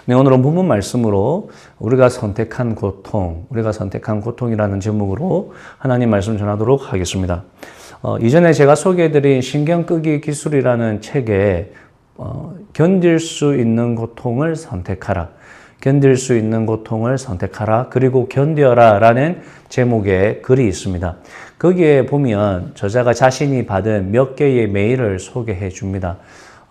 네, 오늘은 본문 말씀으로 우리가 선택한 고통이라는 제목으로 하나님 말씀 전하도록 하겠습니다. 이전에 제가 소개해드린 신경끄기 기술이라는 책에 견딜 수 있는 고통을 선택하라. 견딜 수 있는 고통을 선택하라. 그리고 견뎌라 라는 제목의 글이 있습니다. 거기에 보면 저자가 자신이 받은 몇 개의 메일을 소개해 줍니다.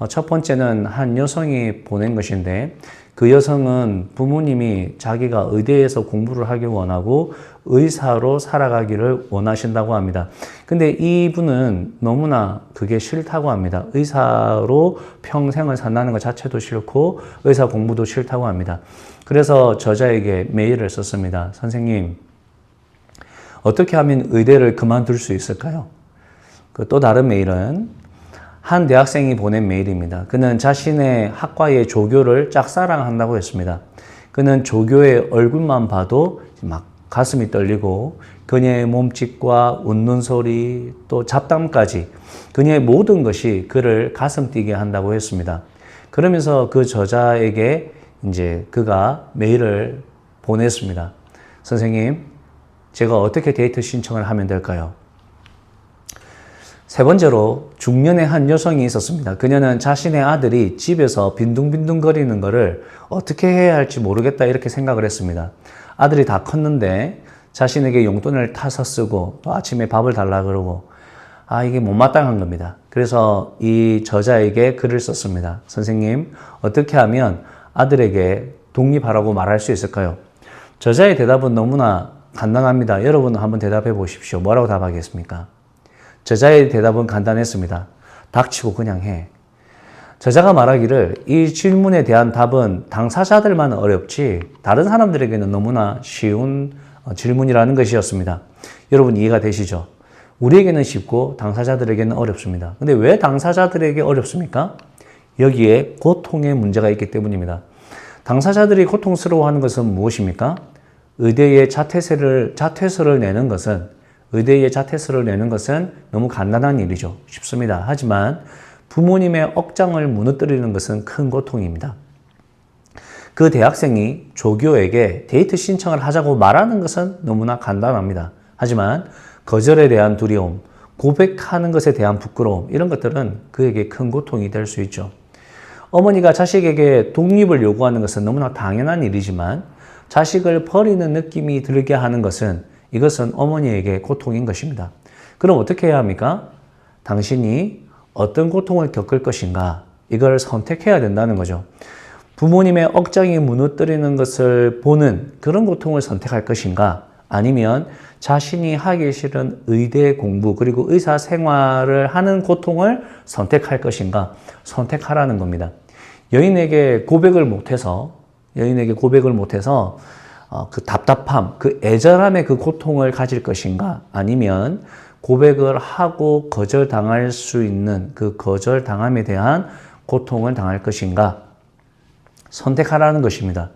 첫 번째는 한 여성이 보낸 것인데 그 여성은 부모님이 자기가 의대에서 공부를 하길 원하고 의사로 살아가기를 원하신다고 합니다. 근데 이분은 너무나 그게 싫다고 합니다. 의사로 평생을 산다는 것 자체도 싫고 의사 공부도 싫다고 합니다. 그래서 저자에게 메일을 썼습니다. 선생님, 어떻게 하면 의대를 그만둘 수 있을까요? 또 다른 메일은 한 대학생이 보낸 메일입니다. 그는 자신의 학과의 조교를 짝사랑한다고 했습니다. 그는 조교의 얼굴만 봐도 막 가슴이 떨리고 그녀의 몸짓과 웃는 소리 또 잡담까지 그녀의 모든 것이 그를 가슴 뛰게 한다고 했습니다. 그러면서 그 저자에게 이제 그가 메일을 보냈습니다. 선생님, 제가 어떻게 데이트 신청을 하면 될까요? 세 번째로 중년의 한 여성이 있었습니다. 그녀는 자신의 아들이 집에서 빈둥빈둥거리는 것을 어떻게 해야 할지 모르겠다 이렇게 생각을 했습니다. 아들이 다 컸는데 자신에게 용돈을 타서 쓰고 또 아침에 밥을 달라 그러고 이게 못마땅한 겁니다. 그래서 이 저자에게 글을 썼습니다. 선생님, 어떻게 하면 아들에게 독립하라고 말할 수 있을까요? 저자의 대답은 너무나 간단합니다. 여러분 한번 대답해 보십시오. 뭐라고 답하겠습니까? 저자의 대답은 간단했습니다. 닥치고 그냥 해. 저자가 말하기를 이 질문에 대한 답은 당사자들만 어렵지 다른 사람들에게는 너무나 쉬운 질문이라는 것이었습니다. 여러분 이해가 되시죠? 우리에게는 쉽고 당사자들에게는 어렵습니다. 근데 왜 당사자들에게 어렵습니까? 여기에 고통의 문제가 있기 때문입니다. 당사자들이 고통스러워하는 것은 무엇입니까? 의대의 자퇴서를 내는 것은 너무 간단한 일이죠. 쉽습니다. 하지만 부모님의 억장을 무너뜨리는 것은 큰 고통입니다. 그 대학생이 조교에게 데이트 신청을 하자고 말하는 것은 너무나 간단합니다. 하지만 거절에 대한 두려움, 고백하는 것에 대한 부끄러움 이런 것들은 그에게 큰 고통이 될 수 있죠. 어머니가 자식에게 독립을 요구하는 것은 너무나 당연한 일이지만 자식을 버리는 느낌이 들게 하는 이것은 어머니에게 고통인 것입니다. 그럼 어떻게 해야 합니까? 당신이 어떤 고통을 겪을 것인가? 이걸 선택해야 된다는 거죠. 부모님의 억장이 무너뜨리는 것을 보는 그런 고통을 선택할 것인가? 아니면 자신이 하기 싫은 의대 공부 그리고 의사 생활을 하는 고통을 선택할 것인가? 선택하라는 겁니다. 여인에게 고백을 못해서 그 답답함, 그 애절함의 그 고통을 가질 것인가? 아니면 고백을 하고 거절당할 수 있는 그 거절당함에 대한 고통을 당할 것인가? 선택하라는 것입니다.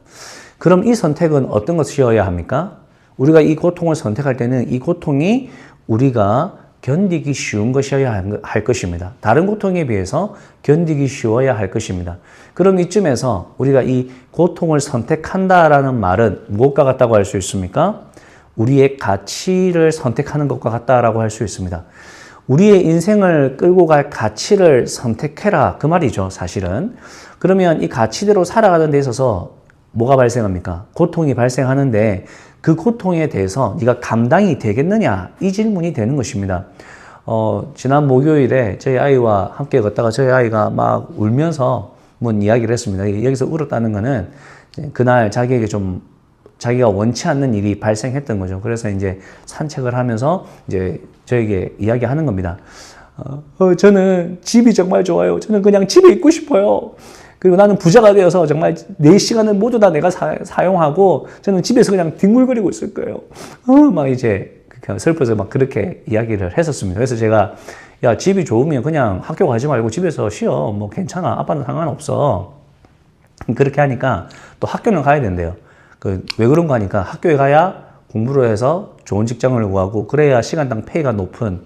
그럼 이 선택은 어떤 것이어야 합니까? 우리가 이 고통을 선택할 때는 이 고통이 우리가 견디기 쉬운 것이어야 할 것입니다. 다른 고통에 비해서 견디기 쉬워야 할 것입니다. 그럼 이쯤에서 우리가 이 고통을 선택한다라는 말은 무엇과 같다고 할 수 있습니까? 우리의 가치를 선택하는 것과 같다라고 할 수 있습니다. 우리의 인생을 끌고 갈 가치를 선택해라 그 말이죠, 사실은. 그러면 이 가치대로 살아가는 데 있어서 뭐가 발생합니까? 고통이 발생하는데 그 고통에 대해서 네가 감당이 되겠느냐? 이 질문이 되는 것입니다. 지난 목요일에 저희 아이와 함께 걷다가 저희 아이가 막 울면서 뭔 이야기를 했습니다. 여기서 울었다는 거는 그날 자기가 원치 않는 일이 발생했던 거죠. 그래서 이제 산책을 하면서 이제 저에게 이야기하는 겁니다. 저는 집이 정말 좋아요. 저는 그냥 집에 있고 싶어요. 그리고 나는 부자가 되어서 정말 내 시간을 모두 다 내가 사용하고 저는 집에서 그냥 뒹굴거리고 있을 거예요. 막 이제 슬퍼서 막 그렇게 이야기를 했었습니다. 그래서 제가 야, 집이 좋으면 그냥 학교 가지 말고 집에서 쉬어. 뭐 괜찮아. 아빠는 상관없어. 그렇게 하니까 또 학교는 가야 된대요. 왜 그런가 하니까 학교에 가야 공부를 해서 좋은 직장을 구하고 그래야 시간당 페이가 높은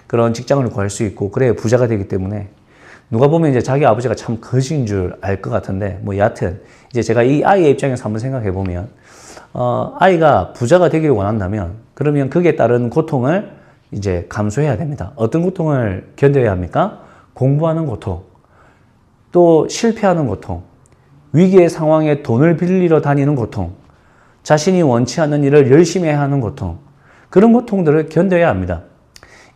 그런 직장을 구할 수 있고 그래야 부자가 되기 때문에 누가 보면 이제 자기 아버지가 참 거지인 줄 알 것 같은데 뭐 여하튼 이제 제가 이 아이의 입장에서 한번 생각해 보면, 아이가 부자가 되기를 원한다면, 그러면 거기에 따른 고통을 이제 감수해야 됩니다. 어떤 고통을 견뎌야 합니까? 공부하는 고통, 또 실패하는 고통, 위기의 상황에 돈을 빌리러 다니는 고통, 자신이 원치 않는 일을 열심히 해야 하는 고통, 그런 고통들을 견뎌야 합니다.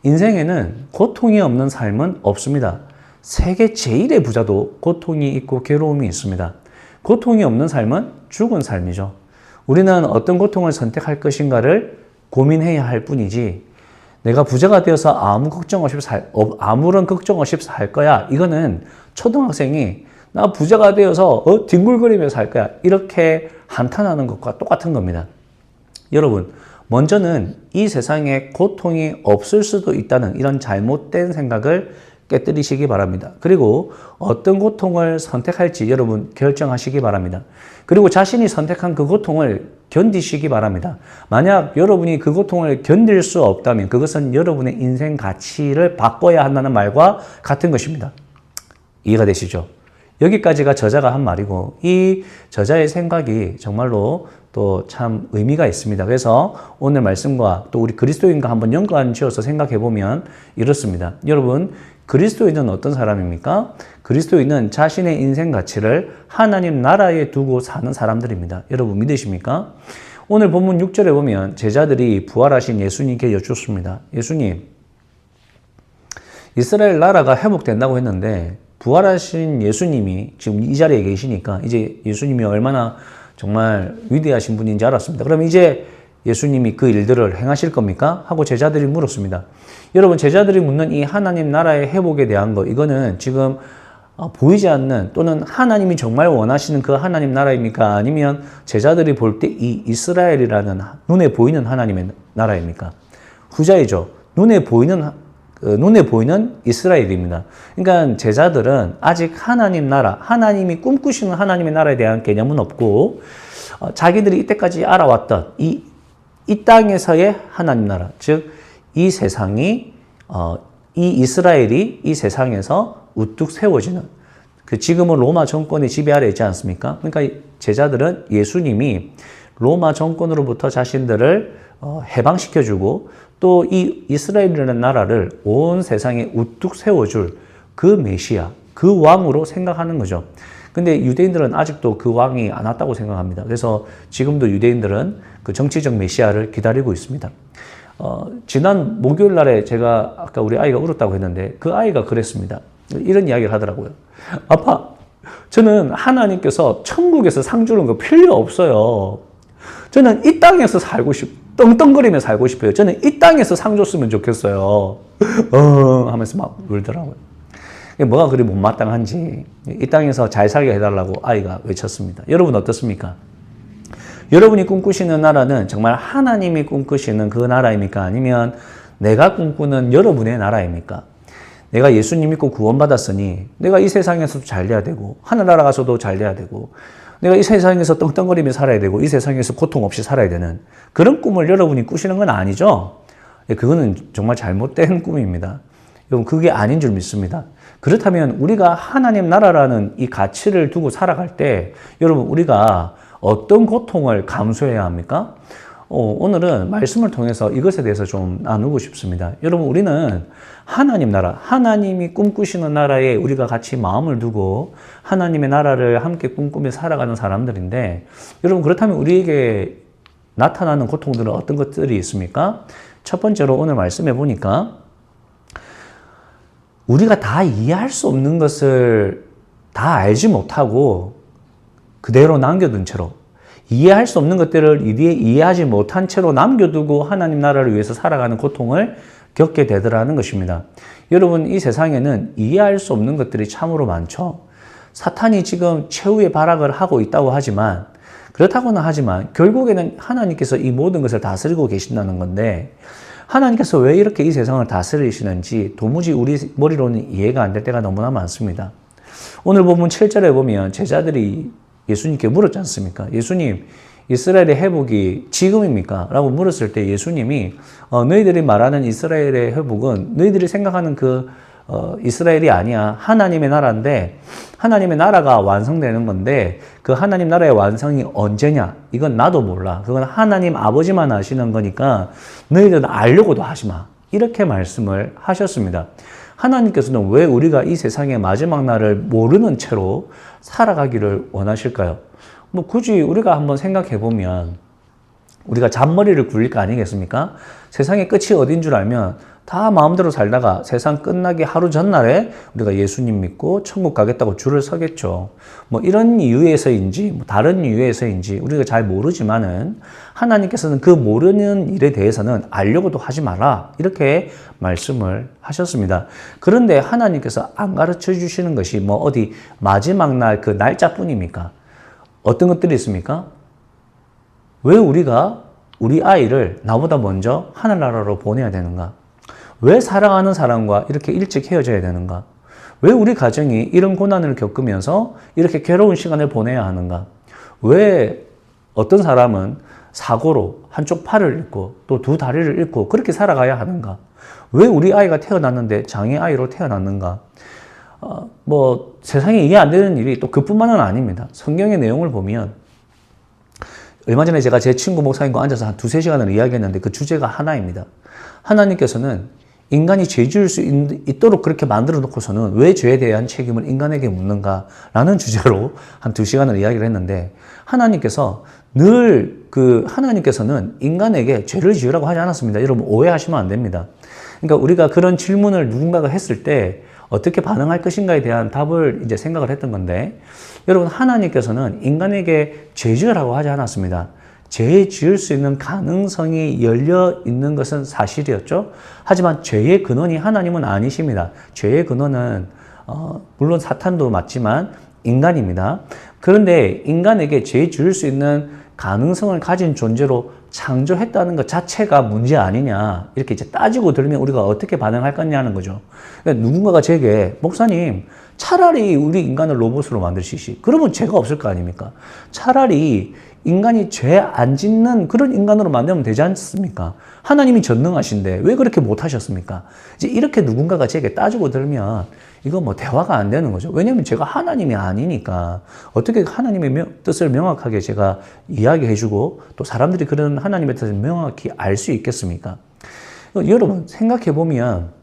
인생에는 고통이 없는 삶은 없습니다. 세계 제일의 부자도 고통이 있고 괴로움이 있습니다. 고통이 없는 삶은 죽은 삶이죠. 우리는 어떤 고통을 선택할 것인가를 고민해야 할 뿐이지, 내가 부자가 되어서 아무런 걱정 없이 살 거야. 이거는 초등학생이 나 부자가 되어서 뒹굴거리며 살 거야. 이렇게 한탄하는 것과 똑같은 겁니다. 여러분, 먼저는 이 세상에 고통이 없을 수도 있다는 이런 잘못된 생각을 깨뜨리시기 바랍니다. 그리고 어떤 고통을 선택할지 여러분 결정하시기 바랍니다. 그리고 자신이 선택한 그 고통을 견디시기 바랍니다. 만약 여러분이 그 고통을 견딜 수 없다면 그것은 여러분의 인생 가치를 바꿔야 한다는 말과 같은 것입니다. 이해가 되시죠? 여기까지가 저자가 한 말이고, 이 저자의 생각이 정말로 또 참 의미가 있습니다. 그래서 오늘 말씀과 또 우리 그리스도인과 한번 연관 지어서 생각해 보면 이렇습니다. 여러분, 그리스도인은 어떤 사람입니까? 그리스도인은 자신의 인생 가치를 하나님 나라에 두고 사는 사람들입니다. 여러분 믿으십니까? 오늘 본문 6절에 보면 제자들이 부활하신 예수님께 여쭙습니다. 예수님, 이스라엘 나라가 회복된다고 했는데 부활하신 예수님이 지금 이 자리에 계시니까 이제 예수님이 얼마나 정말 위대하신 분인지 알았습니다. 그럼 이제 예수님이 그 일들을 행하실 겁니까? 하고 제자들이 물었습니다. 여러분, 제자들이 묻는 이 하나님 나라의 회복에 대한 거, 이거는 지금 보이지 않는, 또는 하나님이 정말 원하시는 그 하나님 나라입니까? 아니면 제자들이 볼 때 이 이스라엘이라는 눈에 보이는 하나님의 나라입니까? 후자이죠. 눈에 보이는 이스라엘입니다. 그러니까 제자들은 아직 하나님 나라, 하나님이 꿈꾸시는 하나님의 나라에 대한 개념은 없고, 자기들이 이때까지 알아왔던 이 땅에서의 하나님 나라, 즉 이 세상이 이 이스라엘이 이 세상에서 우뚝 세워지는, 그 지금은 로마 정권의 지배 아래 있지 않습니까? 그러니까 제자들은 예수님이 로마 정권으로부터 자신들을 해방시켜주고 또 이 이스라엘이라는 나라를 온 세상에 우뚝 세워줄 그 메시아, 그 왕으로 생각하는 거죠. 근데 유대인들은 아직도 그 왕이 안 왔다고 생각합니다. 그래서 지금도 유대인들은 그 정치적 메시아를 기다리고 있습니다. 지난 목요일 날에 제가 아까 우리 아이가 울었다고 했는데 그 아이가 그랬습니다. 이런 이야기를 하더라고요. 아빠, 저는 하나님께서 천국에서 상 주는 거 필요 없어요. 저는 이 땅에서 떵떵거리며 살고 싶어요. 저는 이 땅에서 상 줬으면 좋겠어요. 하면서 막 울더라고요. 뭐가 그리 못마땅한지 이 땅에서 잘 살게 해달라고 아이가 외쳤습니다. 여러분 어떻습니까? 여러분이 꿈꾸시는 나라는 정말 하나님이 꿈꾸시는 그 나라입니까? 아니면 내가 꿈꾸는 여러분의 나라입니까? 내가 예수님 믿고 구원받았으니 내가 이 세상에서도 잘 돼야 되고 하늘나라 가서도 잘 돼야 되고 내가 이 세상에서 떵떵거리며 살아야 되고 이 세상에서 고통 없이 살아야 되는 그런 꿈을 여러분이 꾸시는 건 아니죠? 그거는 정말 잘못된 꿈입니다. 여러분 그게 아닌 줄 믿습니다. 그렇다면 우리가 하나님 나라라는 이 가치를 두고 살아갈 때 여러분 우리가 어떤 고통을 감수해야 합니까? 오늘은 말씀을 통해서 이것에 대해서 좀 나누고 싶습니다. 여러분 우리는 하나님 나라, 하나님이 꿈꾸시는 나라에 우리가 같이 마음을 두고 하나님의 나라를 함께 꿈꾸며 살아가는 사람들인데 여러분 그렇다면 우리에게 나타나는 고통들은 어떤 것들이 있습니까? 첫 번째로 오늘 말씀해 보니까 우리가 다 이해할 수 없는 것을 다 알지 못하고 그대로 남겨둔 채로 이해할 수 없는 것들을 이해하지 못한 채로 남겨두고 하나님 나라를 위해서 살아가는 고통을 겪게 되더라는 것입니다. 여러분 이 세상에는 이해할 수 없는 것들이 참으로 많죠. 사탄이 지금 최후의 발악을 하고 있다고 하지만 그렇다고는 하지만 결국에는 하나님께서 이 모든 것을 다스리고 계신다는 건데 하나님께서 왜 이렇게 이 세상을 다스리시는지 도무지 우리 머리로는 이해가 안 될 때가 너무나 많습니다. 오늘 본문 7절에 보면 제자들이 예수님께 물었지 않습니까? 예수님, 이스라엘의 회복이 지금입니까? 라고 물었을 때 예수님이 너희들이 말하는 이스라엘의 회복은 너희들이 생각하는 그 이스라엘이 아니야. 하나님의 나라인데 하나님의 나라가 완성되는 건데 그 하나님 나라의 완성이 언제냐? 이건 나도 몰라. 그건 하나님 아버지만 아시는 거니까 너희들은 알려고도 하지 마. 이렇게 말씀을 하셨습니다. 하나님께서는 왜 우리가 이 세상의 마지막 날을 모르는 채로 살아가기를 원하실까요? 뭐 굳이 우리가 한번 생각해 보면 우리가 잔머리를 굴릴 거 아니겠습니까? 세상의 끝이 어딘 줄 알면 다 마음대로 살다가 세상 끝나기 하루 전날에 우리가 예수님 믿고 천국 가겠다고 줄을 서겠죠. 뭐 이런 이유에서인지 뭐 다른 이유에서인지 우리가 잘 모르지만은 하나님께서는 그 모르는 일에 대해서는 알려고도 하지 마라. 이렇게 말씀을 하셨습니다. 그런데 하나님께서 안 가르쳐 주시는 것이 뭐 어디 마지막 날 그 날짜뿐입니까? 어떤 것들이 있습니까? 왜 우리가 우리 아이를 나보다 먼저 하늘나라로 보내야 되는가? 왜 사랑하는 사람과 이렇게 일찍 헤어져야 되는가? 왜 우리 가정이 이런 고난을 겪으면서 이렇게 괴로운 시간을 보내야 하는가? 왜 어떤 사람은 사고로 한쪽 팔을 잃고 또 두 다리를 잃고 그렇게 살아가야 하는가? 왜 우리 아이가 태어났는데 장애아이로 태어났는가? 뭐 세상에 이해 안 되는 일이 또 그뿐만은 아닙니다. 성경의 내용을 보면 얼마 전에 제가 제 친구 목사님과 앉아서 한 두세 시간을 이야기했는데 그 주제가 하나입니다. 하나님께서는 인간이 죄 지을 수 있도록 그렇게 만들어 놓고서는 왜 죄에 대한 책임을 인간에게 묻는가라는 주제로 한 2시간을 이야기를 했는데 하나님께서는 인간에게 죄를 지으라고 하지 않았습니다. 여러분 오해하시면 안 됩니다. 그러니까 우리가 그런 질문을 누군가가 했을 때 어떻게 반응할 것인가에 대한 답을 이제 생각을 했던 건데 여러분 하나님께서는 인간에게 죄 지으라고 하지 않았습니다. 죄 지을 수 있는 가능성이 열려 있는 것은 사실이었죠. 하지만 죄의 근원이 하나님은 아니십니다. 죄의 근원은 물론 사탄도 맞지만 인간입니다. 그런데 인간에게 죄 지을 수 있는 가능성을 가진 존재로 창조했다는 것 자체가 문제 아니냐 이렇게 이제 따지고 들면 우리가 어떻게 반응할 거냐는 거죠. 그러니까 누군가가 제게 목사님 차라리 우리 인간을 로봇으로 만드시지 그러면 죄가 없을 거 아닙니까? 차라리 인간이 죄 안 짓는 그런 인간으로 만들면 되지 않습니까? 하나님이 전능하신데 왜 그렇게 못하셨습니까? 이제 이렇게 누군가가 제게 따지고 들면 이거 뭐 대화가 안 되는 거죠. 왜냐하면 제가 하나님이 아니니까 어떻게 하나님의 뜻을 명확하게 제가 이야기해주고 또 사람들이 그런 하나님의 뜻을 명확히 알 수 있겠습니까? 여러분 생각해 보면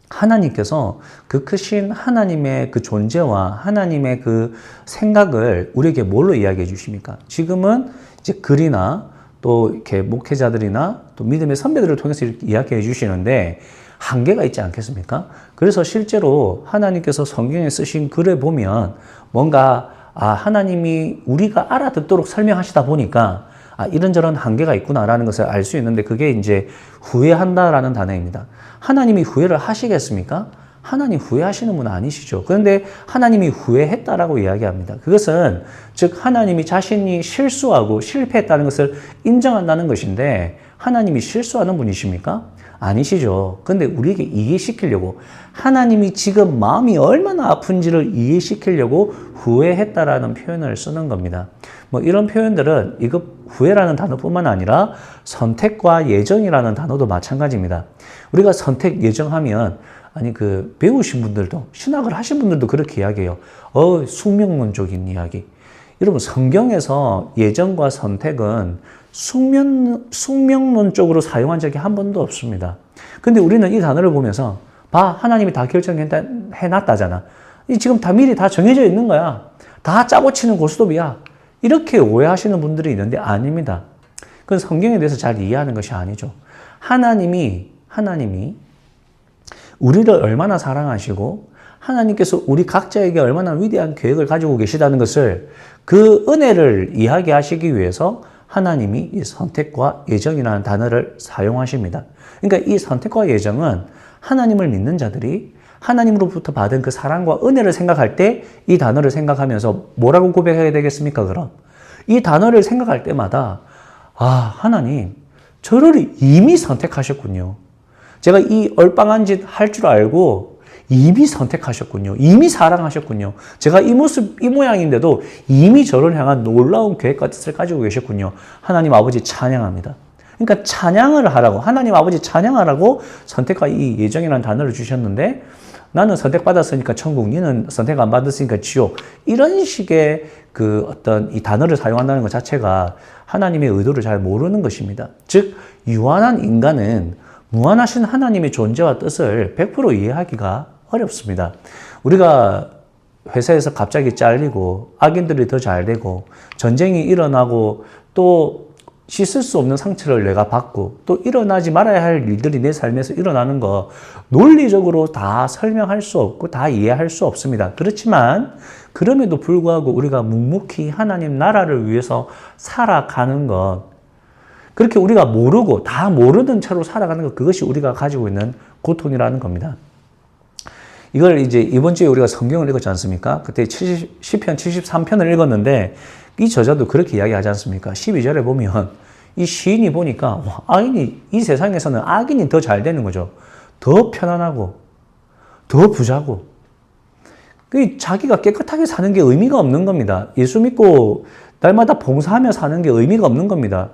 하나님께서 그 크신 하나님의 그 존재와 하나님의 그 생각을 우리에게 뭘로 이야기해 주십니까? 지금은 이제 글이나 또 이렇게 목회자들이나 또 믿음의 선배들을 통해서 이렇게 이야기해 주시는데 한계가 있지 않겠습니까? 그래서 실제로 하나님께서 성경에 쓰신 글을 보면 뭔가 하나님이 우리가 알아듣도록 설명하시다 보니까 이런저런 한계가 있구나라는 것을 알 수 있는데 그게 이제 후회한다라는 단어입니다. 하나님이 후회를 하시겠습니까? 하나님 후회하시는 분 아니시죠. 그런데 하나님이 후회했다라고 이야기합니다. 그것은 즉 하나님이 자신이 실수하고 실패했다는 것을 인정한다는 것인데 하나님이 실수하는 분이십니까? 아니시죠. 그런데 우리에게 이해시키려고 하나님이 지금 마음이 얼마나 아픈지를 이해시키려고 후회했다라는 표현을 쓰는 겁니다. 뭐 이런 표현들은 이거 후회라는 단어뿐만 아니라 선택과 예정이라는 단어도 마찬가지입니다. 우리가 선택, 예정하면 배우신 분들도 신학을 하신 분들도 그렇게 이야기해요. 숙명론적인 이야기. 여러분 성경에서 예정과 선택은 숙명론적으로 사용한 적이 한 번도 없습니다. 근데 우리는 이 단어를 보면서 하나님이 다 결정해놨다잖아. 지금 다 미리 다 정해져 있는 거야. 다 짜고 치는 고스톱이야. 이렇게 오해하시는 분들이 있는데 아닙니다. 그건 성경에 대해서 잘 이해하는 것이 아니죠. 하나님이 우리를 얼마나 사랑하시고 하나님께서 우리 각자에게 얼마나 위대한 계획을 가지고 계시다는 것을 그 은혜를 이야기하시기 위해서 하나님이 이 선택과 예정이라는 단어를 사용하십니다. 그러니까 이 선택과 예정은 하나님을 믿는 자들이 하나님으로부터 받은 그 사랑과 은혜를 생각할 때 이 단어를 생각하면서 뭐라고 고백해야 되겠습니까? 그럼 이 단어를 생각할 때마다 하나님 저를 이미 선택하셨군요. 제가 이 얼빵한 짓 할 줄 알고 이미 선택하셨군요. 이미 사랑하셨군요. 제가 이 모습, 이 모양인데도 이미 저를 향한 놀라운 계획과 뜻을 가지고 계셨군요. 하나님 아버지 찬양합니다. 그러니까 찬양을 하라고, 하나님 아버지 찬양하라고 선택과 이 예정이라는 단어를 주셨는데 나는 선택받았으니까 천국, 니는 선택 안 받았으니까 지옥. 이런 식의 그 어떤 이 단어를 사용한다는 것 자체가 하나님의 의도를 잘 모르는 것입니다. 즉, 유한한 인간은 무한하신 하나님의 존재와 뜻을 100% 이해하기가 어렵습니다. 우리가 회사에서 갑자기 잘리고 악인들이 더 잘 되고 전쟁이 일어나고 또 씻을 수 없는 상처를 내가 받고 또 일어나지 말아야 할 일들이 내 삶에서 일어나는 거 논리적으로 다 설명할 수 없고 다 이해할 수 없습니다. 그렇지만 그럼에도 불구하고 우리가 묵묵히 하나님 나라를 위해서 살아가는 것, 그렇게 우리가 모르고 다 모르는 채로 살아가는 것, 그것이 우리가 가지고 있는 고통이라는 겁니다. 이걸 이제 이번 주에 우리가 성경을 읽었지 않습니까? 그때 시편 73편을 읽었는데 이 저자도 그렇게 이야기하지 않습니까? 12절에 보면 이 시인이 보니까 이 세상에서는 악인이 더 잘 되는 거죠. 더 편안하고 더 부자고 자기가 깨끗하게 사는 게 의미가 없는 겁니다. 예수 믿고 날마다 봉사하며 사는 게 의미가 없는 겁니다.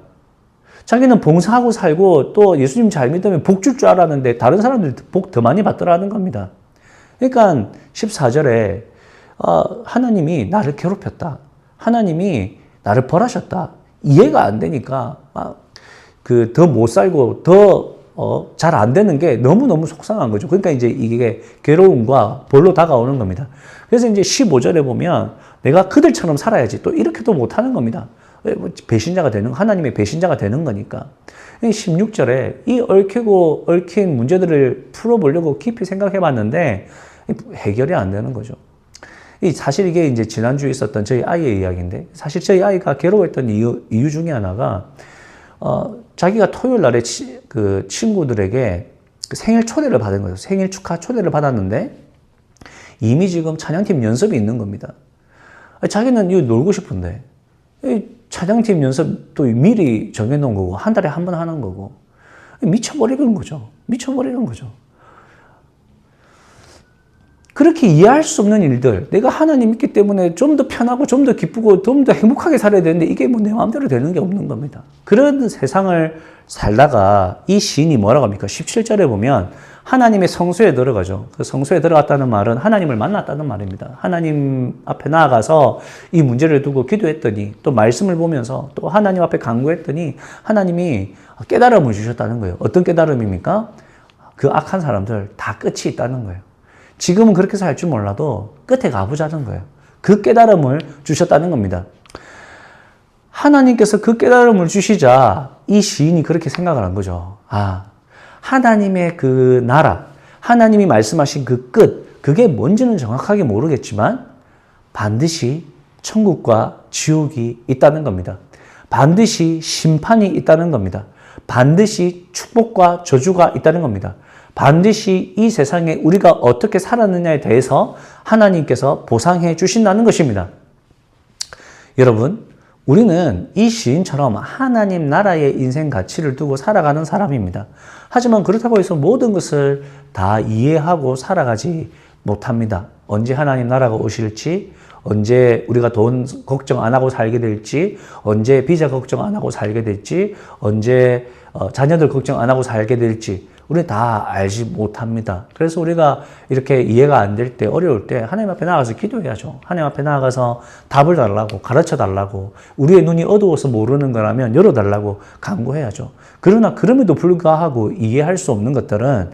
자기는 봉사하고 살고 또 예수님 잘 믿으면 복 줄 줄 알았는데 다른 사람들 복 더 많이 받더라는 겁니다. 그러니까 14절에 하나님이 나를 괴롭혔다. 하나님이 나를 벌하셨다. 이해가 안 되니까 더 못 살고 더 잘 안 되는 게 너무너무 속상한 거죠. 그러니까 이제 이게 괴로움과 벌로 다가오는 겁니다. 그래서 이제 15절에 보면 내가 그들처럼 살아야지 또 이렇게도 못하는 겁니다. 배신자가 되는, 하나님의 배신자가 되는 거니까. 16절에 이 얽힌 문제들을 풀어보려고 깊이 생각해 봤는데 해결이 안 되는 거죠. 사실 이게 이제 지난주에 있었던 저희 아이의 이야기인데, 사실 저희 아이가 괴로워했던 이유 중에 하나가, 자기가 토요일 날에 그 친구들에게 생일 초대를 받은 거예요. 생일 축하 초대를 받았는데, 이미 지금 찬양팀 연습이 있는 겁니다. 자기는 이거 놀고 싶은데, 찬양팀 연습도 미리 정해놓은 거고, 한 달에 한 번 하는 거고, 미쳐버리는 거죠. 미쳐버리는 거죠. 그렇게 이해할 수 없는 일들, 내가 하나님 있기 때문에 좀 더 편하고 좀 더 기쁘고 좀 더 행복하게 살아야 되는데 이게 뭐 내 마음대로 되는 게 없는 겁니다. 그런 세상을 살다가 이 시인이 뭐라고 합니까? 17절에 보면 하나님의 성소에 들어가죠. 그 성소에 들어갔다는 말은 하나님을 만났다는 말입니다. 하나님 앞에 나아가서 이 문제를 두고 기도했더니 또 말씀을 보면서 또 하나님 앞에 간구했더니 하나님이 깨달음을 주셨다는 거예요. 어떤 깨달음입니까? 그 악한 사람들 다 끝이 있다는 거예요. 지금은 그렇게 살 줄 몰라도 끝에 가보자는 거예요. 그 깨달음을 주셨다는 겁니다. 하나님께서 그 깨달음을 주시자 이 시인이 그렇게 생각을 한 거죠. 하나님의 그 나라, 하나님이 말씀하신 그 끝, 그게 뭔지는 정확하게 모르겠지만 반드시 천국과 지옥이 있다는 겁니다. 반드시 심판이 있다는 겁니다. 반드시 축복과 저주가 있다는 겁니다. 반드시 이 세상에 우리가 어떻게 살았느냐에 대해서 하나님께서 보상해 주신다는 것입니다. 여러분, 우리는 이 시인처럼 하나님 나라의 인생 가치를 두고 살아가는 사람입니다. 하지만 그렇다고 해서 모든 것을 다 이해하고 살아가지 못합니다. 언제 하나님 나라가 오실지, 언제 우리가 돈 걱정 안 하고 살게 될지, 언제 비자 걱정 안 하고 살게 될지, 언제 자녀들 걱정 안 하고 살게 될지 우리 다 알지 못합니다. 그래서 우리가 이렇게 이해가 안 될 때, 어려울 때 하나님 앞에 나가서 기도해야죠. 하나님 앞에 나가서 답을 달라고, 가르쳐 달라고, 우리의 눈이 어두워서 모르는 거라면 열어달라고 간구해야죠. 그러나 그럼에도 불구하고 이해할 수 없는 것들은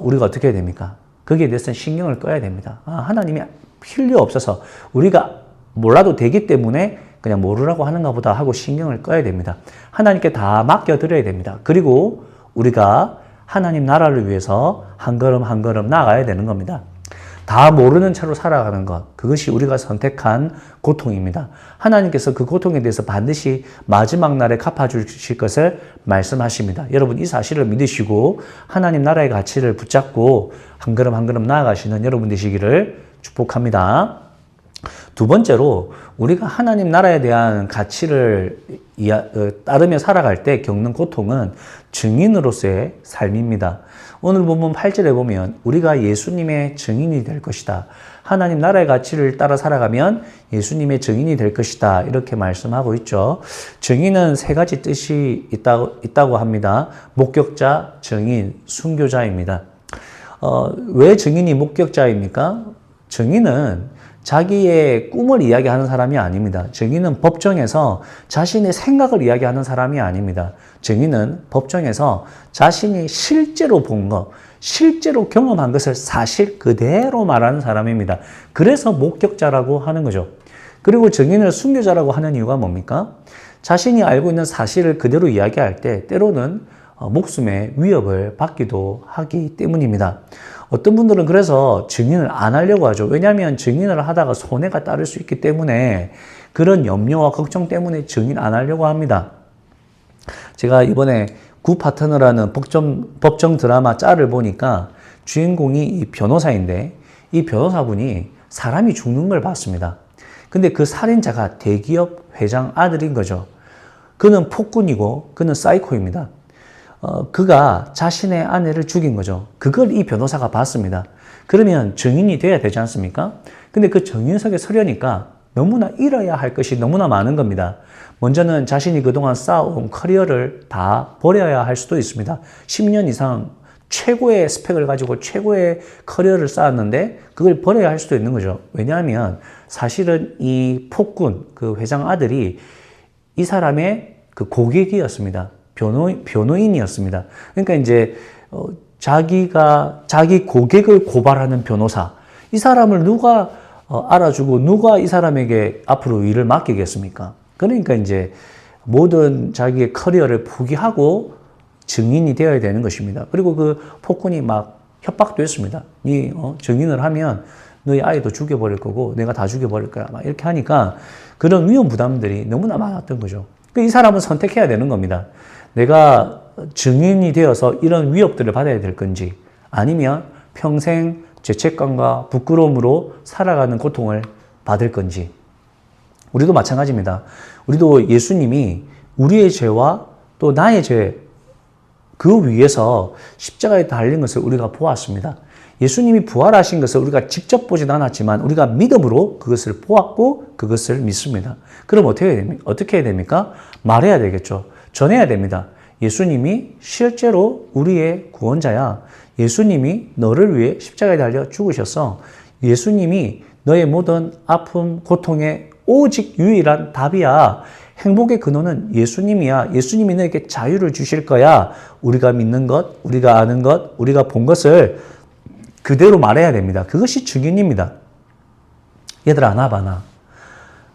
우리가 어떻게 해야 됩니까? 거기에 대해서는 신경을 꺼야 됩니다. 하나님이 필요 없어서 우리가 몰라도 되기 때문에 그냥 모르라고 하는가 보다 하고 신경을 꺼야 됩니다. 하나님께 다 맡겨드려야 됩니다. 그리고 우리가 하나님 나라를 위해서 한 걸음 한 걸음 나아가야 되는 겁니다. 다 모르는 채로 살아가는 것, 그것이 우리가 선택한 고통입니다. 하나님께서 그 고통에 대해서 반드시 마지막 날에 갚아주실 것을 말씀하십니다. 여러분, 이 사실을 믿으시고 하나님 나라의 가치를 붙잡고 한 걸음 한 걸음 나아가시는 여러분 되시기를 축복합니다. 두 번째로 우리가 하나님 나라에 대한 가치를 따르며 살아갈 때 겪는 고통은 증인으로서의 삶입니다. 오늘 본문 8절에 보면 우리가 예수님의 증인이 될 것이다. 하나님 나라의 가치를 따라 살아가면 예수님의 증인이 될 것이다. 이렇게 말씀하고 있죠. 증인은 세 가지 뜻이 있다고 합니다. 목격자, 증인, 순교자입니다. 왜 증인이 목격자입니까? 증인은 자기의 꿈을 이야기하는 사람이 아닙니다. 증인은 법정에서 자신의 생각을 이야기하는 사람이 아닙니다. 증인은 법정에서 자신이 실제로 본 것, 실제로 경험한 것을 사실 그대로 말하는 사람입니다. 그래서 목격자라고 하는 거죠. 그리고 증인을 순교자라고 하는 이유가 뭡니까? 자신이 알고 있는 사실을 그대로 이야기할 때 때로는 목숨의 위협을 받기도 하기 때문입니다. 어떤 분들은 그래서 증인을 안 하려고 하죠. 왜냐하면 증인을 하다가 손해가 따를 수 있기 때문에 그런 염려와 걱정 때문에 증인 안 하려고 합니다. 제가 이번에 구 파트너라는 법정 드라마 짤을 보니까 주인공이 이 변호사인데 이 변호사분이 사람이 죽는 걸 봤습니다. 근데 그 살인자가 대기업 회장 아들인 거죠. 그는 폭군이고 그는 사이코입니다. 그가 자신의 아내를 죽인 거죠. 그걸 이 변호사가 봤습니다. 그러면 증인이 돼야 되지 않습니까? 근데 그 증인석에 서려니까 너무나 잃어야 할 것이 너무나 많은 겁니다. 먼저는 자신이 그동안 쌓아온 커리어를 다 버려야 할 수도 있습니다. 10년 이상 최고의 스펙을 가지고 최고의 커리어를 쌓았는데 그걸 버려야 할 수도 있는 거죠. 왜냐하면 사실은 이 폭군, 그 회장 아들이 이 사람의 그 고객이었습니다. 변호인이었습니다. 그러니까 이제 자기 고객을 고발하는 변호사, 이 사람을 누가 알아주고 누가 이 사람에게 앞으로 일을 맡기겠습니까? 그러니까 이제 모든 자기의 커리어를 포기하고 증인이 되어야 되는 것입니다. 그리고 그 폭군이 막 협박도 했습니다. 네 증인을 하면 너희 아이도 죽여버릴 거고 내가 다 죽여버릴 거야. 막 이렇게 하니까 그런 위험 부담들이 너무나 많았던 거죠. 이 사람은 선택해야 되는 겁니다. 내가 증인이 되어서 이런 위협들을 받아야 될 건지 아니면 평생 죄책감과 부끄러움으로 살아가는 고통을 받을 건지. 우리도 마찬가지입니다. 우리도 예수님이 우리의 죄와 또 나의 죄, 그 위에서 십자가에 달린 것을 우리가 보았습니다. 예수님이 부활하신 것을 우리가 직접 보진 않았지만 우리가 믿음으로 그것을 보았고 그것을 믿습니다. 그럼 어떻게 해야 됩니까? 말해야 되겠죠. 전해야 됩니다. 예수님이 실제로 우리의 구원자야. 예수님이 너를 위해 십자가에 달려 죽으셨어. 예수님이 너의 모든 아픔, 고통의 오직 유일한 답이야. 행복의 근원은 예수님이야. 예수님이 너에게 자유를 주실 거야. 우리가 믿는 것, 우리가 아는 것, 우리가 본 것을 그대로 말해야 됩니다. 그것이 증인입니다. 얘들아, 나봐.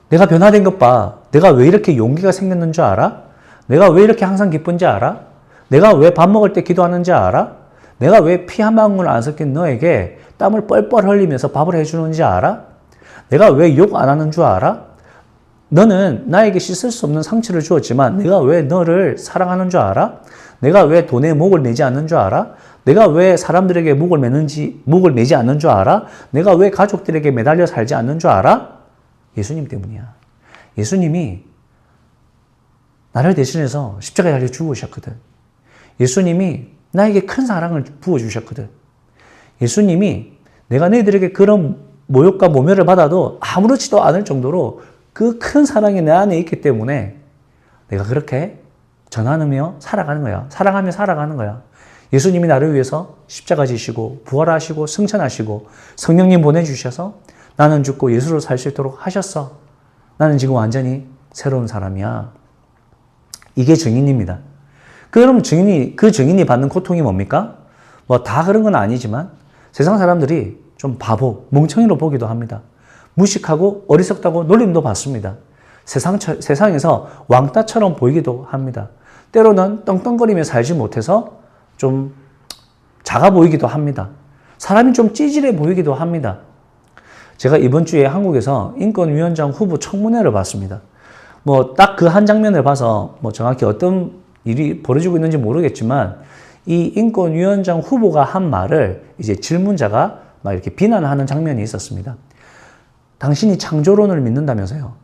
내가 변화된 것 봐. 내가 왜 이렇게 용기가 생겼는 줄 알아? 내가 왜 이렇게 항상 기쁜지 알아? 내가 왜 밥 먹을 때 기도하는지 알아? 내가 왜 피 한 방울 안 섞인 너에게 땀을 뻘뻘 흘리면서 밥을 해주는지 알아? 내가 왜 욕 안 하는 줄 알아? 너는 나에게 씻을 수 없는 상처를 주었지만 내가 왜 너를 사랑하는 줄 알아? 내가 왜 돈에 목을 매지 않는 줄 알아? 내가 왜 사람들에게 목을 매지 않는 줄 알아? 내가 왜 가족들에게 매달려 살지 않는 줄 알아? 예수님 때문이야. 예수님이 나를 대신해서 십자가에 달려 죽으셨거든. 예수님이 나에게 큰 사랑을 부어주셨거든. 예수님이 내가 너희들에게 그런 모욕과 모멸을 받아도 아무렇지도 않을 정도로 그 큰 사랑이 내 안에 있기 때문에 내가 그렇게 전하며 살아가는 거야. 사랑하며 살아가는 거야. 예수님이 나를 위해서 십자가 지시고 부활하시고 승천하시고 성령님 보내주셔서 나는 죽고 예수로 살 수 있도록 하셨어. 나는 지금 완전히 새로운 사람이야. 이게 증인입니다. 그럼 그 증인이 받는 고통이 뭡니까? 뭐 다 그런 건 아니지만 세상 사람들이 좀 바보, 멍청이로 보기도 합니다. 무식하고 어리석다고 놀림도 받습니다. 세상에서 왕따처럼 보이기도 합니다. 때로는 떵떵거리며 살지 못해서 좀 작아 보이기도 합니다. 사람이 좀 찌질해 보이기도 합니다. 제가 이번 주에 한국에서 인권위원장 후보 청문회를 봤습니다. 뭐 딱 그 한 장면을 봐서 뭐 정확히 어떤 일이 벌어지고 있는지 모르겠지만 이 인권위원장 후보가 한 말을 이제 질문자가 막 이렇게 비난하는 장면이 있었습니다. 당신이 창조론을 믿는다면서요.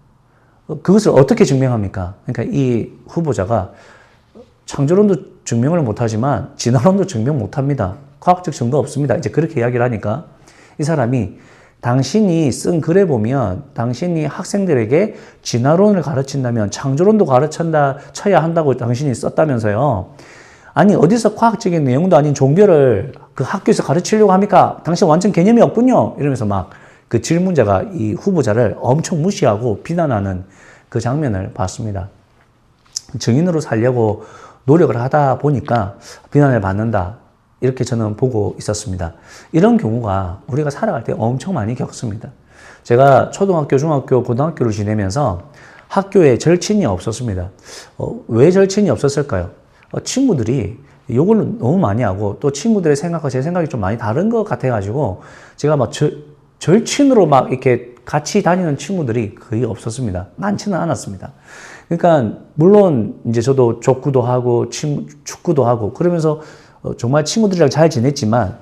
그것을 어떻게 증명합니까? 그러니까 이 후보자가 창조론도 증명을 못하지만 진화론도 증명 못합니다. 과학적 증거 없습니다. 이제 그렇게 이야기를 하니까 이 사람이 당신이 쓴 글에 보면 당신이 학생들에게 진화론을 가르친다면 창조론도 쳐야 한다고 당신이 썼다면서요. 아니 어디서 과학적인 내용도 아닌 종교를 그 학교에서 가르치려고 합니까? 당신 완전 개념이 없군요. 이러면서 막 그 질문자가 이 후보자를 엄청 무시하고 비난하는 그 장면을 봤습니다. 증인으로 살려고 노력을 하다 보니까 비난을 받는다. 이렇게 저는 보고 있었습니다. 이런 경우가 우리가 살아갈 때 엄청 많이 겪습니다. 제가 초등학교, 중학교, 고등학교를 지내면서 학교에 절친이 없었습니다. 왜 절친이 없었을까요? 친구들이 욕을 너무 많이 하고 또 친구들의 생각과 제 생각이 좀 많이 다른 것 같아가지고 제가 막 절친으로 막 이렇게 같이 다니는 친구들이 거의 없었습니다. 많지는 않았습니다. 그러니까 물론 이제 저도 족구도 하고 축구도 하고 그러면서 정말 친구들이랑 잘 지냈지만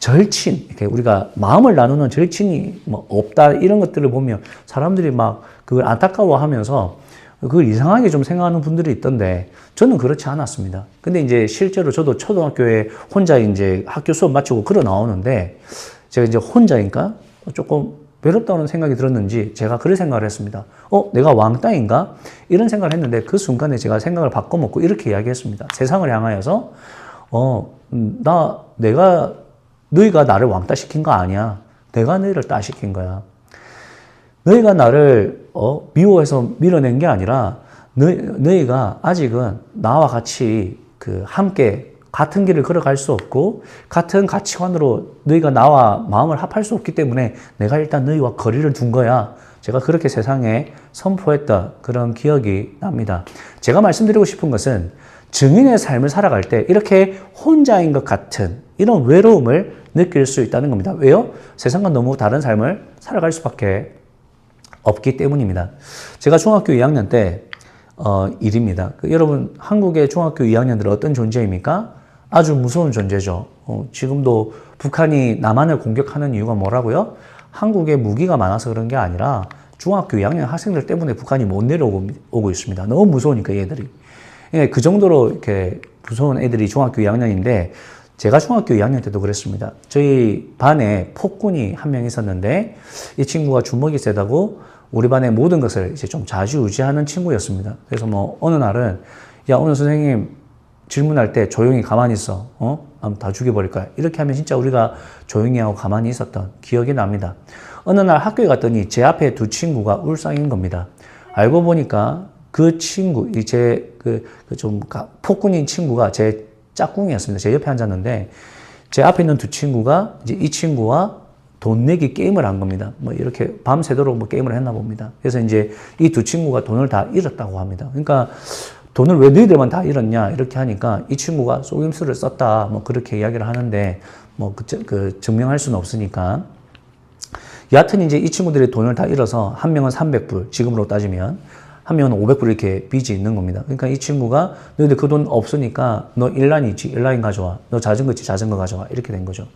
절친, 이렇게 우리가 마음을 나누는 절친이 뭐 없다 이런 것들을 보면 사람들이 막 그걸 안타까워하면서 그걸 이상하게 좀 생각하는 분들이 있던데 저는 그렇지 않았습니다. 근데 이제 실제로 저도 초등학교에 혼자 이제 학교 수업 마치고 걸어 나오는데 제가 이제 혼자니까 조금 외롭다는 생각이 들었는지 제가 그런 생각을 했습니다. 내가 왕따인가? 이런 생각을 했는데 그 순간에 제가 생각을 바꿔먹고 이렇게 이야기했습니다. 세상을 향하여서 너희가 나를 왕따 시킨 거 아니야. 내가 너희를 따 시킨 거야. 너희가 나를 미워해서 밀어낸 게 아니라 너희가 아직은 나와 같이 함께 같은 길을 걸어갈 수 없고 같은 가치관으로 너희가 나와 마음을 합할 수 없기 때문에 내가 일단 너희와 거리를 둔 거야. 제가 그렇게 세상에 선포했던 그런 기억이 납니다. 제가 말씀드리고 싶은 것은 증인의 삶을 살아갈 때 이렇게 혼자인 것 같은 이런 외로움을 느낄 수 있다는 겁니다. 왜요? 세상과 너무 다른 삶을 살아갈 수밖에 없기 때문입니다. 제가 중학교 2학년 때 일입니다. 여러분 한국의 중학교 2학년들은 어떤 존재입니까? 아주 무서운 존재죠. 지금도 북한이 남한을 공격하는 이유가 뭐라고요? 한국에 무기가 많아서 그런 게 아니라 중학교 2학년 학생들 때문에 북한이 못 내려오고 있습니다. 너무 무서우니까 얘들이. 그 정도로 이렇게 무서운 애들이 중학교 2학년인데 제가 중학교 2학년 때도 그랬습니다. 저희 반에 폭군이 한 명 있었는데 이 친구가 주먹이 세다고 우리 반의 모든 것을 이제 좀 좌지우지하는 친구였습니다. 그래서 뭐 어느 날은 야 오늘 선생님 질문할 때 조용히 가만히 있어. 아무 다 죽여버릴 거야. 이렇게 하면 진짜 우리가 조용히 하고 가만히 있었던 기억이 납니다. 어느 날 학교에 갔더니 제 앞에 두 친구가 울상인 겁니다. 알고 보니까 그 친구, 폭군인 친구가 제 짝꿍이었습니다. 제 옆에 앉았는데, 제 앞에 있는 두 친구가 이제 이 친구와 돈 내기 게임을 한 겁니다. 뭐 이렇게 밤새도록 뭐 게임을 했나 봅니다. 그래서 이제 이 두 친구가 돈을 다 잃었다고 합니다. 그러니까 돈을 왜 너희들만 다 잃었냐 이렇게 하니까 이 친구가 속임수를 썼다 뭐 그렇게 이야기를 하는데 뭐 증명할 수는 없으니까 여하튼 이제 이 친구들이 돈을 다 잃어서 한 명은 300불 지금으로 따지면 한 명은 500불 이렇게 빚이 있는 겁니다. 그러니까 이 친구가 너희들 그 돈 없으니까 너 일라인 있지 일라인 가져와, 너 자전거 있지 자전거 가져와 이렇게 된 거죠.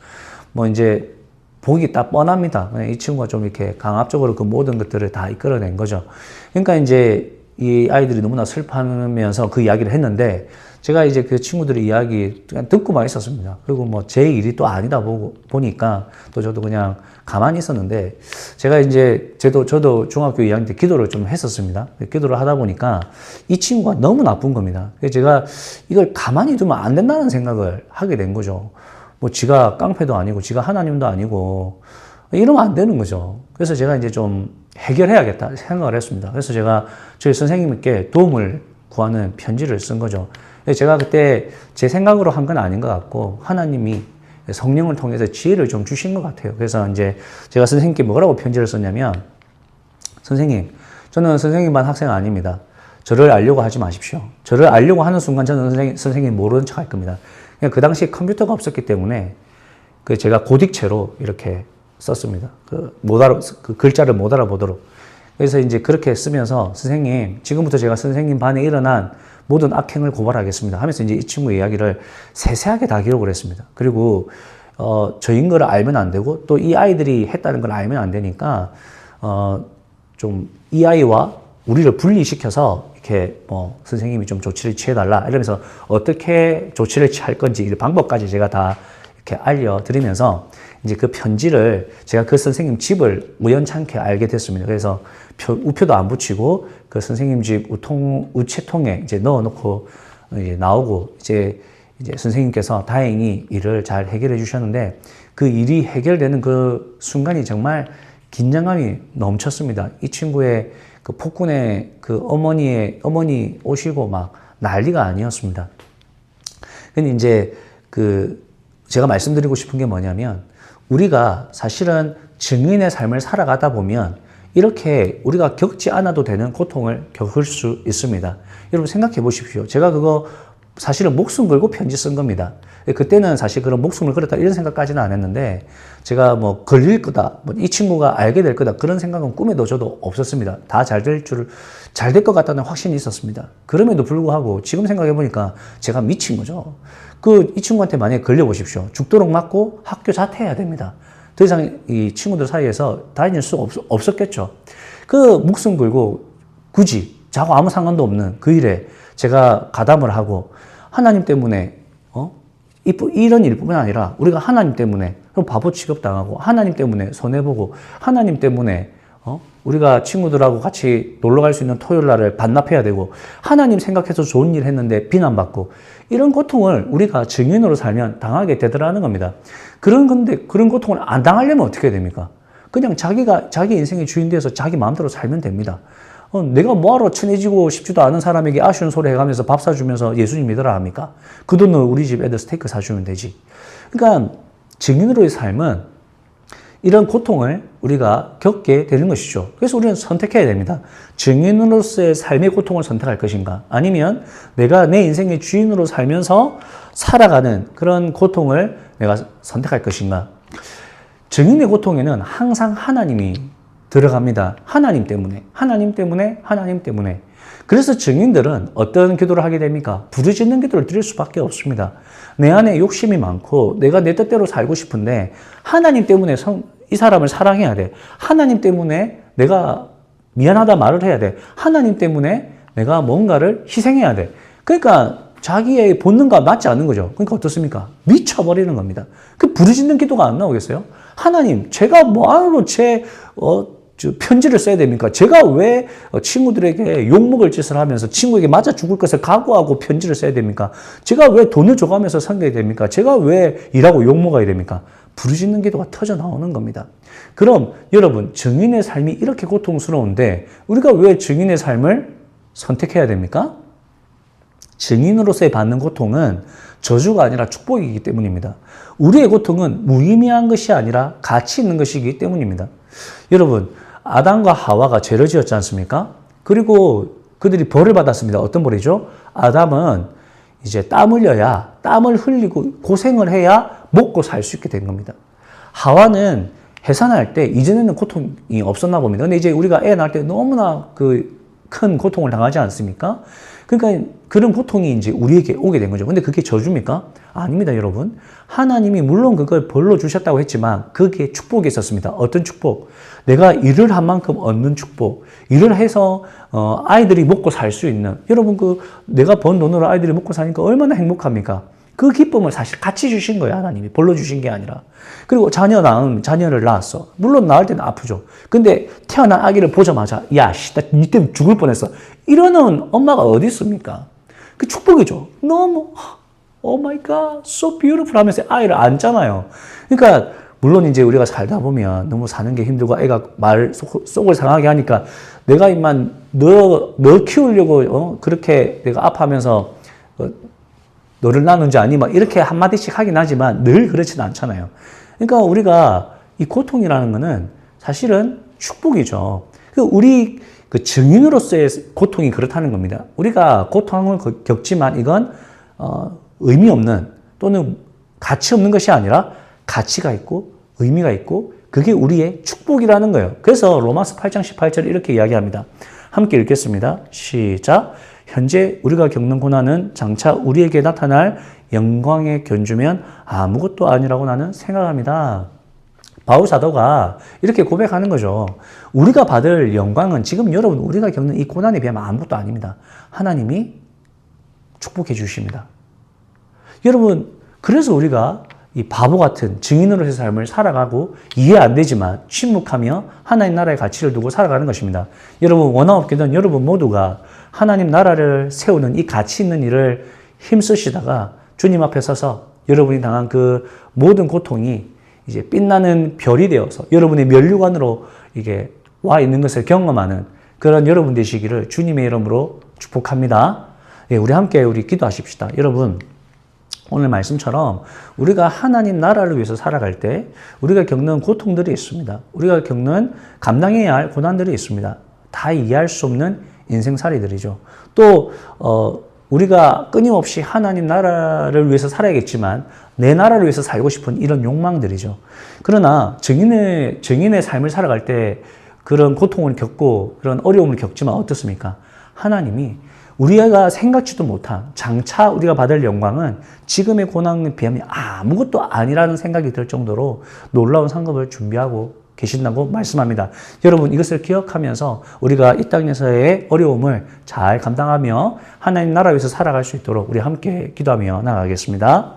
뭐 이제 보기 딱 뻔합니다. 이 친구가 좀 이렇게 강압적으로 그 모든 것들을 다 이끌어낸 거죠. 그러니까 이제 이 아이들이 너무나 슬퍼하면서 그 이야기를 했는데 제가 이제 그 친구들의 이야기 그냥 듣고만 있었습니다. 그리고 뭐 제 일이 또 아니다 보니까 또 저도 그냥 가만히 있었는데 제가 이제 저도 중학교 2학년 때 기도를 좀 했었습니다. 기도를 하다 보니까 이 친구가 너무 나쁜 겁니다. 그래서 제가 이걸 가만히 두면 안 된다는 생각을 하게 된 거죠. 뭐 지가 깡패도 아니고 지가 하나님도 아니고 이러면 안 되는 거죠. 그래서 제가 이제 좀 해결해야겠다 생각을 했습니다. 그래서 제가 저희 선생님께 도움을 구하는 편지를 쓴 거죠. 제가 그때 제 생각으로 한 건 아닌 것 같고 하나님이 성령을 통해서 지혜를 좀 주신 것 같아요. 그래서 이제 제가 선생님께 뭐라고 편지를 썼냐면 선생님, 저는 선생님 반 학생 아닙니다. 저를 알려고 하지 마십시오. 저를 알려고 하는 순간 저는 선생님 모르는 척 할 겁니다. 그냥 그 당시에 컴퓨터가 없었기 때문에 제가 고딕체로 이렇게 썼습니다. 그 글자를 못 알아보도록. 그래서 이제 그렇게 쓰면서 선생님, 지금부터 제가 선생님 반에 일어난 모든 악행을 고발하겠습니다. 하면서 이제 이 친구의 이야기를 세세하게 다 기록을 했습니다. 그리고, 저인 걸 알면 안 되고 또 이 아이들이 했다는 걸 알면 안 되니까, 좀 이 아이와 우리를 분리시켜서 이렇게 뭐 선생님이 좀 조치를 취해달라 이러면서 어떻게 조치를 취할 건지 이 방법까지 제가 다 이렇게 알려드리면서 이제 그 편지를 제가 그 선생님 집을 우연찮게 알게 됐습니다. 그래서 우표도 안 붙이고 그 선생님 집 우체통에 이제 넣어놓고 이제 나오고 이제 이제 선생님께서 다행히 일을 잘 해결해 주셨는데 그 일이 해결되는 그 순간이 정말 긴장감이 넘쳤습니다. 이 친구의 그 폭군의 그 어머니 오시고 막 난리가 아니었습니다. 근데 이제 그 제가 말씀드리고 싶은 게 뭐냐면 우리가 사실은 증인의 삶을 살아가다 보면 이렇게 우리가 겪지 않아도 되는 고통을 겪을 수 있습니다. 여러분 생각해 보십시오. 제가 그거 사실은 목숨 걸고 편지 쓴 겁니다. 그때는 사실 그런 목숨을 걸었다 이런 생각까지는 안 했는데 제가 뭐 걸릴 거다, 뭐 이 친구가 알게 될 거다 그런 생각은 꿈에도 저도 없었습니다. 다 잘 될 것 같다는 확신이 있었습니다. 그럼에도 불구하고 지금 생각해 보니까 제가 미친 거죠. 이 친구한테 만약에 걸려 보십시오. 죽도록 맞고 학교 자퇴해야 됩니다. 더 이상 이 친구들 사이에서 다닐 수 없었겠죠. 그 목숨 걸고 굳이 자고 아무 상관도 없는 그 일에 제가 가담을 하고 하나님 때문에 이런 일뿐만 아니라 우리가 하나님 때문에 바보 취급당하고 하나님 때문에 손해보고 하나님 때문에 우리가 친구들하고 같이 놀러 갈 수 있는 토요일 날을 반납해야 되고 하나님 생각해서 좋은 일 했는데 비난받고 이런 고통을 우리가 증인으로 살면 당하게 되더라는 겁니다. 그런 고통을 안 당하려면 어떻게 됩니까? 그냥 자기 인생의 주인 되어서 자기 마음대로 살면 됩니다. 내가 뭐하러 친해지고 싶지도 않은 사람에게 아쉬운 소리 해가면서 밥 사주면서 예수님 믿으라 합니까? 그 돈으로 우리 집 애들 스테이크 사주면 되지. 그러니까 증인으로의 삶은 이런 고통을 우리가 겪게 되는 것이죠. 그래서 우리는 선택해야 됩니다. 증인으로서의 삶의 고통을 선택할 것인가? 아니면 내가 내 인생의 주인으로 살면서 살아가는 그런 고통을 내가 선택할 것인가? 증인의 고통에는 항상 하나님이 들어갑니다. 하나님 때문에. 그래서 증인들은 어떤 기도를 하게 됩니까? 부르짖는 기도를 드릴 수밖에 없습니다. 내 안에 욕심이 많고 내가 내 뜻대로 살고 싶은데 하나님 때문에 이 사람을 사랑해야 돼. 하나님 때문에 내가 미안하다 말을 해야 돼. 하나님 때문에 내가 뭔가를 희생해야 돼. 그러니까 자기의 본능과 맞지 않는 거죠. 그러니까 어떻습니까? 미쳐버리는 겁니다. 그 부르짖는 기도가 안 나오겠어요? 하나님, 제가 뭐하러 편지를 써야 됩니까? 제가 왜 친구들에게 욕먹을 짓을 하면서 친구에게 맞아 죽을 것을 각오하고 편지를 써야 됩니까? 제가 왜 돈을 줘가면서 섬겨야 됩니까? 제가 왜 일하고 욕먹어야 됩니까? 부르짖는 기도가 터져 나오는 겁니다. 그럼 여러분, 증인의 삶이 이렇게 고통스러운데 우리가 왜 증인의 삶을 선택해야 됩니까? 증인으로서의 받는 고통은 저주가 아니라 축복이기 때문입니다. 우리의 고통은 무의미한 것이 아니라 가치 있는 것이기 때문입니다. 여러분, 아담과 하와가 죄를 지었지 않습니까? 그리고 그들이 벌을 받았습니다. 어떤 벌이죠? 아담은 이제 땀을 흘리고 고생을 해야 먹고 살 수 있게 된 겁니다. 하와는 해산할 때 이전에는 고통이 없었나 봅니다. 근데 이제 우리가 애 낳을 때 너무나 큰 고통을 당하지 않습니까? 그러니까 그런 고통이 이제 우리에게 오게 된 거죠. 근데 그게 저주입니까? 아닙니다, 여러분. 하나님이 물론 그걸 벌로 주셨다고 했지만 그게 축복이 있었습니다. 어떤 축복? 내가 일을 한 만큼 얻는 축복. 일을 해서 아이들이 먹고 살 수 있는. 여러분 내가 번 돈으로 아이들이 먹고 사니까 얼마나 행복합니까? 그 기쁨을 사실 같이 주신 거예요, 하나님이. 벌로 주신 게 아니라. 그리고 자녀를 낳았어. 물론 낳을 때는 아프죠. 근데 태어난 아기를 보자마자, 야, 나 니 때문에 죽을 뻔했어. 이러는 엄마가 어디 있습니까? 그 축복이죠. 너무, oh my God, so beautiful 하면서 아이를 안잖아요. 그러니까, 물론 이제 우리가 살다 보면 너무 사는 게 힘들고 애가 말 속을 상하게 하니까 내가 임만 너 키우려고, 그렇게 내가 아파하면서, 너를 낳는지 아니? 막 이렇게 한마디씩 하긴 하지만 늘 그렇지는 않잖아요. 그러니까 우리가 이 고통이라는 거는 사실은 축복이죠. 우리 증인으로서의 고통이 그렇다는 겁니다. 우리가 고통을 겪지만 이건 의미 없는 또는 가치 없는 것이 아니라 가치가 있고 의미가 있고 그게 우리의 축복이라는 거예요. 그래서 로마서 8장 18절 이렇게 이야기합니다. 함께 읽겠습니다. 시작. 현재 우리가 겪는 고난은 장차 우리에게 나타날 영광의 견주면 아무것도 아니라고 나는 생각합니다. 바울 사도가 이렇게 고백하는 거죠. 우리가 받을 영광은 지금 여러분 우리가 겪는 이 고난에 비하면 아무것도 아닙니다. 하나님이 축복해 주십니다. 여러분 그래서 우리가 이 바보 같은 증인으로서의 삶을 살아가고 이해 안 되지만 침묵하며 하나님 나라의 가치를 두고 살아가는 것입니다. 여러분 원하옵기는 여러분 모두가 하나님 나라를 세우는 이 가치 있는 일을 힘쓰시다가 주님 앞에 서서 여러분이 당한 그 모든 고통이 이제 빛나는 별이 되어서 여러분의 면류관으로 이게 와 있는 것을 경험하는 그런 여러분 되시기를 주님의 이름으로 축복합니다. 예, 우리 함께 기도하십시다. 여러분, 오늘 말씀처럼 우리가 하나님 나라를 위해서 살아갈 때 우리가 겪는 고통들이 있습니다. 우리가 겪는 감당해야 할 고난들이 있습니다. 다 이해할 수 없는 인생살이들이죠. 또 우리가 끊임없이 하나님 나라를 위해서 살아야겠지만 내 나라를 위해서 살고 싶은 이런 욕망들이죠. 그러나 증인의 삶을 살아갈 때 그런 고통을 겪고 그런 어려움을 겪지만 어떻습니까? 하나님이 우리가 생각지도 못한 장차 우리가 받을 영광은 지금의 고난에 비하면 아무것도 아니라는 생각이 들 정도로 놀라운 상급을 준비하고 계신다고 말씀합니다. 여러분, 이것을 기억하면서 우리가 이 땅에서의 어려움을 잘 감당하며 하나님 나라 위해서 살아갈 수 있도록 우리 함께 기도하며 나아가겠습니다.